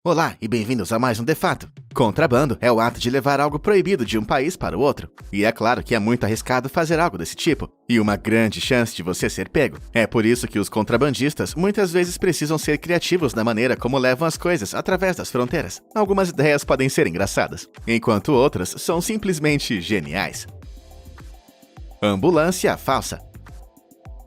Olá e bem-vindos a mais um De Fato. Contrabando é o ato de levar algo proibido de um país para o outro. E é claro que é muito arriscado fazer algo desse tipo, e uma grande chance de você ser pego. É por isso que os contrabandistas muitas vezes precisam ser criativos na maneira como levam as coisas através das fronteiras. Algumas ideias podem ser engraçadas, enquanto outras são simplesmente geniais. Ambulância falsa.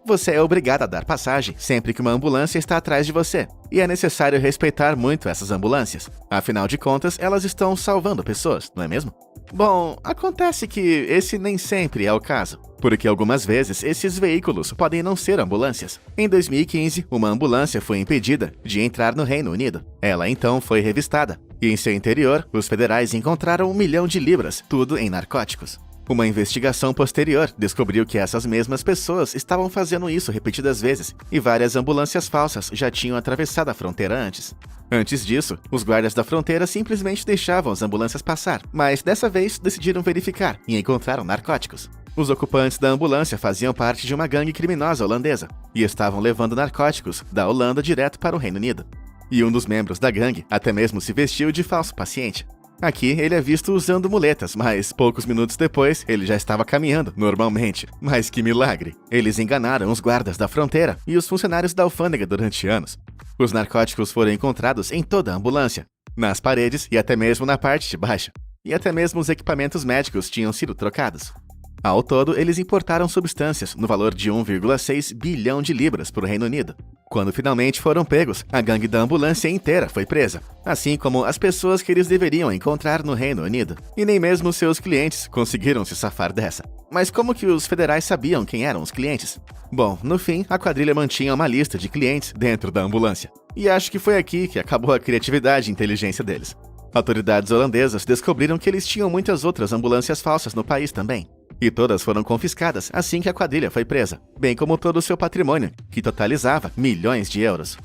Você é obrigado a dar passagem sempre que uma ambulância está atrás de você. E é necessário respeitar muito essas ambulâncias. Afinal de contas, elas estão salvando pessoas, não é mesmo? Bom, acontece que esse nem sempre é o caso, porque algumas vezes esses veículos podem não ser ambulâncias. Em 2015, uma ambulância foi impedida de entrar no Reino Unido. Ela então foi revistada, e em seu interior, os federais encontraram 1 milhão de libras, tudo em narcóticos. Uma investigação posterior descobriu que essas mesmas pessoas estavam fazendo isso repetidas vezes, e várias ambulâncias falsas já tinham atravessado a fronteira antes. Antes disso, os guardas da fronteira simplesmente deixavam as ambulâncias passar, mas dessa vez decidiram verificar e encontraram narcóticos. Os ocupantes da ambulância faziam parte de uma gangue criminosa holandesa e estavam levando narcóticos da Holanda direto para o Reino Unido. E um dos membros da gangue até mesmo se vestiu de falso paciente. Aqui ele é visto usando muletas, mas poucos minutos depois ele já estava caminhando normalmente. Mas que milagre! Eles enganaram os guardas da fronteira e os funcionários da alfândega durante anos. Os narcóticos foram encontrados em toda a ambulância, nas paredes e até mesmo na parte de baixo. E até mesmo os equipamentos médicos tinham sido trocados. Ao todo, eles importaram substâncias no valor de 1,6 bilhão de libras para o Reino Unido. Quando finalmente foram pegos, a gangue da ambulância inteira foi presa, assim como as pessoas que eles deveriam encontrar no Reino Unido. E nem mesmo seus clientes conseguiram se safar dessa. Mas como que os federais sabiam quem eram os clientes? Bom, no fim, a quadrilha mantinha uma lista de clientes dentro da ambulância. E acho que foi aqui que acabou a criatividade e inteligência deles. Autoridades holandesas descobriram que eles tinham muitas outras ambulâncias falsas no país também. E todas foram confiscadas assim que a quadrilha foi presa, bem como todo o seu patrimônio, que totalizava milhões de euros.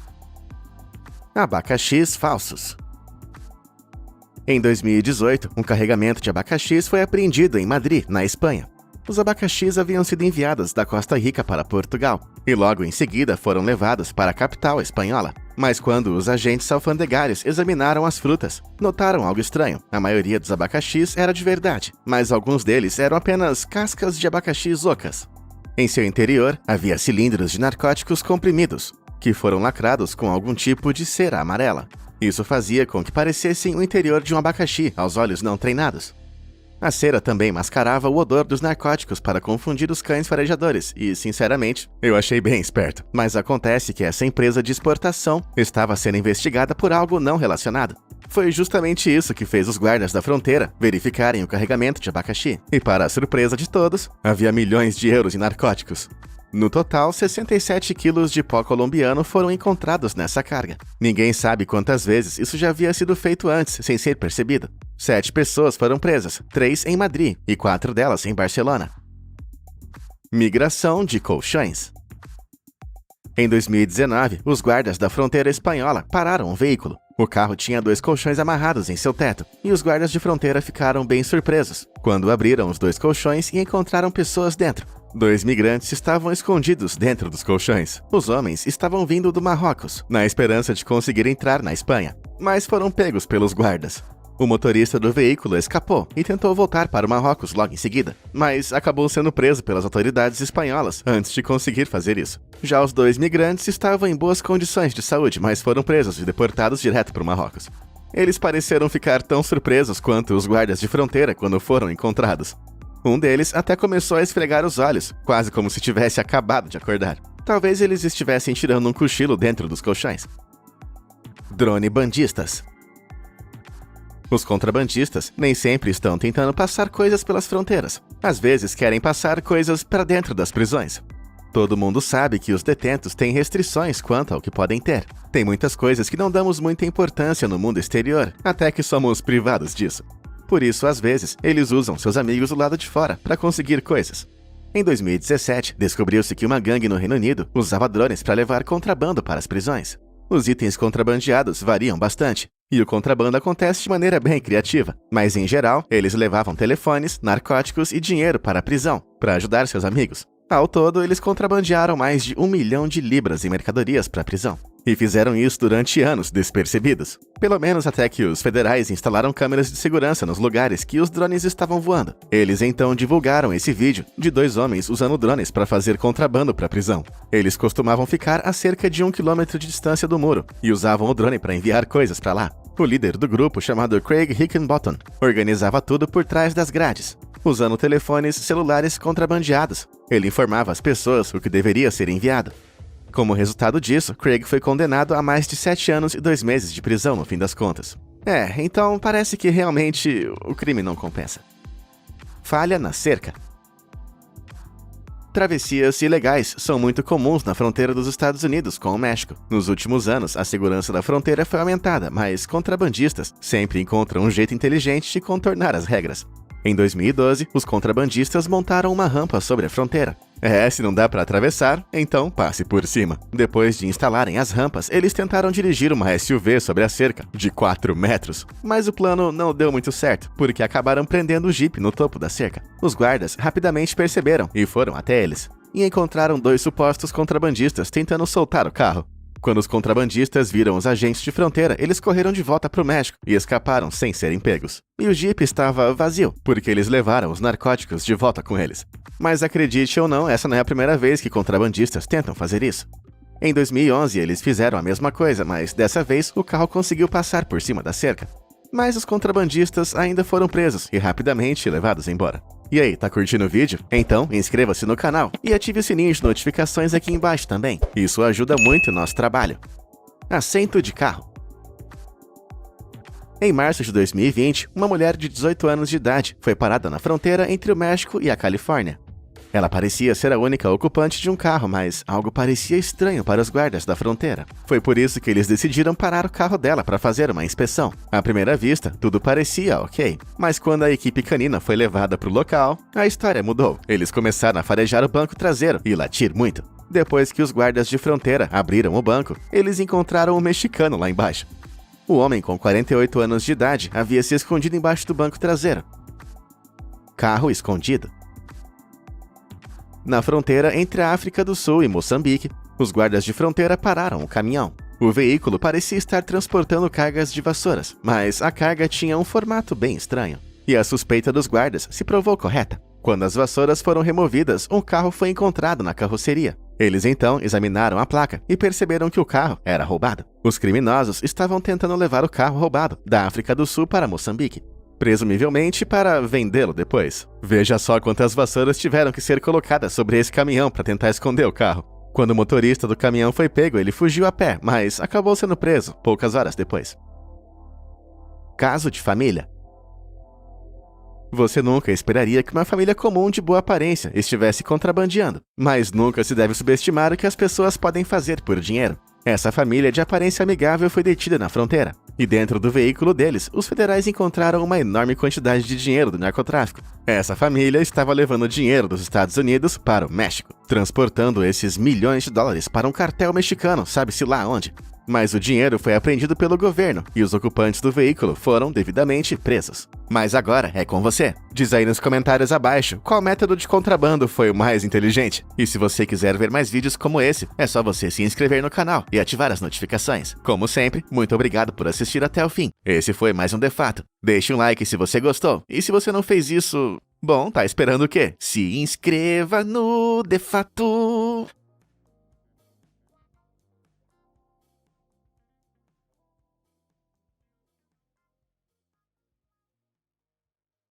Abacaxis falsos. Em 2018, um carregamento de abacaxis foi apreendido em Madrid, na Espanha. Os abacaxis haviam sido enviados da Costa Rica para Portugal, e logo em seguida foram levados para a capital espanhola. Mas quando os agentes alfandegários examinaram as frutas, notaram algo estranho. A maioria dos abacaxis era de verdade, mas alguns deles eram apenas cascas de abacaxis ocas. Em seu interior, havia cilindros de narcóticos comprimidos, que foram lacrados com algum tipo de cera amarela. Isso fazia com que parecessem o interior de um abacaxi aos olhos não treinados. A cera também mascarava o odor dos narcóticos para confundir os cães farejadores e, sinceramente, eu achei bem esperto. Mas acontece que essa empresa de exportação estava sendo investigada por algo não relacionado. Foi justamente isso que fez os guardas da fronteira verificarem o carregamento de abacaxi. E para a surpresa de todos, havia milhões de euros em narcóticos. No total, 67 quilos de pó colombiano foram encontrados nessa carga. Ninguém sabe quantas vezes isso já havia sido feito antes, sem ser percebido. 7 pessoas foram presas, 3 em Madrid e 4 delas em Barcelona. Migração de colchões. Em 2019, os guardas da fronteira espanhola pararam um veículo. O carro tinha 2 colchões amarrados em seu teto, e os guardas de fronteira ficaram bem surpresos quando abriram os 2 colchões e encontraram pessoas dentro. 2 migrantes estavam escondidos dentro dos colchões. Os homens estavam vindo do Marrocos, na esperança de conseguir entrar na Espanha, mas foram pegos pelos guardas. O motorista do veículo escapou e tentou voltar para o Marrocos logo em seguida, mas acabou sendo preso pelas autoridades espanholas antes de conseguir fazer isso. Já os 2 migrantes estavam em boas condições de saúde, mas foram presos e deportados direto para o Marrocos. Eles pareceram ficar tão surpresos quanto os guardas de fronteira quando foram encontrados. Um deles até começou a esfregar os olhos, quase como se tivesse acabado de acordar. Talvez eles estivessem tirando um cochilo dentro dos colchões. Drone bandistas. Os contrabandistas nem sempre estão tentando passar coisas pelas fronteiras. Às vezes querem passar coisas para dentro das prisões. Todo mundo sabe que os detentos têm restrições quanto ao que podem ter. Tem muitas coisas que não damos muita importância no mundo exterior, até que somos privados disso. Por isso, às vezes, eles usam seus amigos do lado de fora para conseguir coisas. Em 2017, descobriu-se que uma gangue no Reino Unido usava drones para levar contrabando para as prisões. Os itens contrabandeados variam bastante, e o contrabando acontece de maneira bem criativa, mas em geral, eles levavam telefones, narcóticos e dinheiro para a prisão, para ajudar seus amigos. Ao todo, eles contrabandearam mais de 1 milhão de libras em mercadorias para a prisão. E fizeram isso durante anos despercebidos. Pelo menos até que os federais instalaram câmeras de segurança nos lugares que os drones estavam voando. Eles então divulgaram esse vídeo de 2 homens usando drones para fazer contrabando para a prisão. Eles costumavam ficar a cerca de 1 quilômetro de distância do muro e usavam o drone para enviar coisas para lá. O líder do grupo, chamado Craig Hickenbottom, organizava tudo por trás das grades, usando telefones celulares contrabandeados. Ele informava as pessoas o que deveria ser enviado. Como resultado disso, Craig foi condenado a mais de 7 anos e 2 meses de prisão no fim das contas. Então parece que realmente o crime não compensa. Falha na cerca. Travessias ilegais são muito comuns na fronteira dos Estados Unidos com o México. Nos últimos anos, a segurança da fronteira foi aumentada, mas contrabandistas sempre encontram um jeito inteligente de contornar as regras. Em 2012, os contrabandistas montaram uma rampa sobre a fronteira. Se não dá para atravessar, então passe por cima. Depois de instalarem as rampas, eles tentaram dirigir uma SUV sobre a cerca, de 4 metros. Mas o plano não deu muito certo, porque acabaram prendendo o Jeep no topo da cerca. Os guardas rapidamente perceberam e foram até eles. E encontraram 2 supostos contrabandistas tentando soltar o carro. Quando os contrabandistas viram os agentes de fronteira, eles correram de volta para o México e escaparam sem serem pegos. E o Jeep estava vazio, porque eles levaram os narcóticos de volta com eles. Mas acredite ou não, essa não é a primeira vez que contrabandistas tentam fazer isso. Em 2011, eles fizeram a mesma coisa, mas dessa vez o carro conseguiu passar por cima da cerca. Mas os contrabandistas ainda foram presos e rapidamente levados embora. E aí, tá curtindo o vídeo? Então, inscreva-se no canal e ative o sininho de notificações aqui embaixo também. Isso ajuda muito o nosso trabalho. Assento de carro. Em março de 2020, uma mulher de 18 anos de idade foi parada na fronteira entre o México e a Califórnia. Ela parecia ser a única ocupante de um carro, mas algo parecia estranho para os guardas da fronteira. Foi por isso que eles decidiram parar o carro dela para fazer uma inspeção. À primeira vista, tudo parecia ok. Mas quando a equipe canina foi levada para o local, a história mudou. Eles começaram a farejar o banco traseiro e latir muito. Depois que os guardas de fronteira abriram o banco, eles encontraram um mexicano lá embaixo. O homem com 48 anos de idade havia se escondido embaixo do banco traseiro. Carro escondido. Na fronteira entre a África do Sul e Moçambique, os guardas de fronteira pararam o caminhão. O veículo parecia estar transportando cargas de vassouras, mas a carga tinha um formato bem estranho. E a suspeita dos guardas se provou correta. Quando as vassouras foram removidas, um carro foi encontrado na carroceria. Eles então examinaram a placa e perceberam que o carro era roubado. Os criminosos estavam tentando levar o carro roubado da África do Sul para Moçambique, presumivelmente para vendê-lo depois. Veja só quantas vassouras tiveram que ser colocadas sobre esse caminhão para tentar esconder o carro. Quando o motorista do caminhão foi pego, ele fugiu a pé, mas acabou sendo preso poucas horas depois. Caso de família. Você nunca esperaria que uma família comum de boa aparência estivesse contrabandeando, mas nunca se deve subestimar o que as pessoas podem fazer por dinheiro. Essa família de aparência amigável foi detida na fronteira, e dentro do veículo deles, os federais encontraram uma enorme quantidade de dinheiro do narcotráfico. Essa família estava levando dinheiro dos Estados Unidos para o México, transportando esses milhões de dólares para um cartel mexicano, sabe-se lá onde. Mas o dinheiro foi apreendido pelo governo e os ocupantes do veículo foram devidamente presos. Mas agora é com você. Diz aí nos comentários abaixo qual método de contrabando foi o mais inteligente. E se você quiser ver mais vídeos como esse, é só você se inscrever no canal e ativar as notificações. Como sempre, muito obrigado por assistir até o fim. Esse foi mais um De Fato. Deixe um like se você gostou. E se você não fez isso, bom, tá esperando o quê? Se inscreva no De Fato.